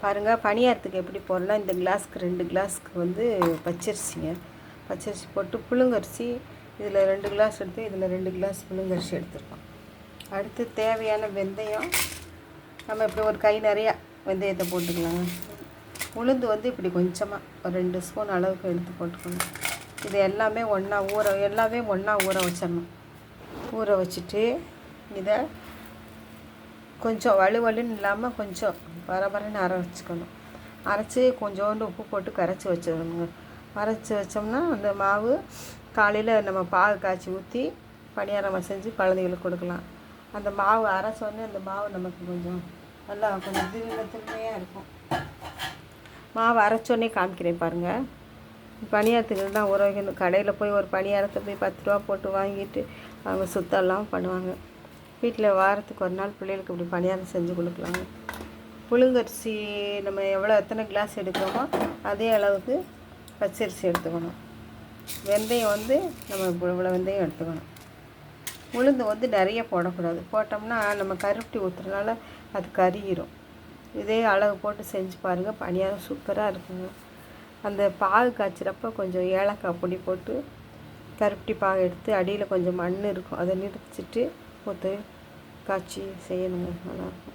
பாருங்கள் பணியாரத்துக்கு எப்படி போடலாம். இந்த கிளாஸ்க்கு 2 கிளாஸ்க்கு வந்து பச்சரிசிங்க. பச்சரிசி போட்டு புழுங்கரிசி இதில் 2 கிளாஸ் எடுத்து இதில் 2 கிளாஸ் புழுங்கரிசி எடுத்துருக்கோம். அடுத்து தேவையான வெந்தயம் நம்ம இப்படி ஒரு கை நிறையா வெந்தயத்தை போட்டுக்கலாங்க. உளுந்து வந்து இப்படி கொஞ்சமாக ஒரு 2 ஸ்பூன் அளவுக்கு எடுத்து போட்டுக்கணும். இது எல்லாமே ஒன்றா ஊற வச்சிடணும். ஊற வச்சுட்டு இதை கொஞ்சம் வலுவலுன்னு இல்லாமல் கொஞ்சம் பரபரன்னு அரைச்சிக்கணும். அரைச்சி கொஞ்சோண்டு உப்பு போட்டு கரைச்சி வச்சிடணுங்க. அரைச்சி வச்சோம்னா அந்த மாவு காலையில் நம்ம பாகு காய்ச்சி ஊற்றி பணியாரம் செஞ்சு குழந்தைகளுக்கு கொடுக்கலாம். அந்த மாவு அரைச்சோடனே அந்த மாவு நமக்கு கொஞ்சம் நல்லா கொஞ்சம் திருமையாக இருக்கும். மாவு அரைச்சோடனே காமிக்கிறேன் பாருங்கள். பணியாரத்துக்கு தான் ஊற வைக்கணும். கடையில் போய் ஒரு பணியாரத்தை போய் 10 ரூபா போட்டு வாங்கிட்டு அவங்க சுத்தம்லாம் பண்ணுவாங்க. வீட்டில் வாரத்துக்கு ஒரு நாள் பிள்ளைகளுக்கு இப்படி பணியாரம் செஞ்சு கொடுக்கலாங்க. புழுங்கரிசி நம்ம எத்தனை கிளாஸ் எடுக்கிறோமோ அதே அளவுக்கு பச்சரிசி எடுத்துக்கணும். வெந்தயம் வந்து நம்ம இவ்வளோ வெந்தயம் எடுத்துக்கணும். உளுந்து வந்து நிறைய போடக்கூடாது. போட்டோம்னா நம்ம கருப்பட்டி ஊற்றுறதுனால அது கருகிரும். இதே அளவு போட்டு செஞ்சு பாருங்கள், பணியாரம் சூப்பராக இருக்குங்க. அந்த பாகு காய்ச்சிறப்ப கொஞ்சம் ஏலக்காய் பொடி போட்டு கருப்பட்டி பாகு எடுத்து அடியில் கொஞ்சம் மண் இருக்கும் அதை நிறுத்திட்டு ஊற்றி காய்ச்சி செய்யணுங்க. நல்லாயிருக்கும்.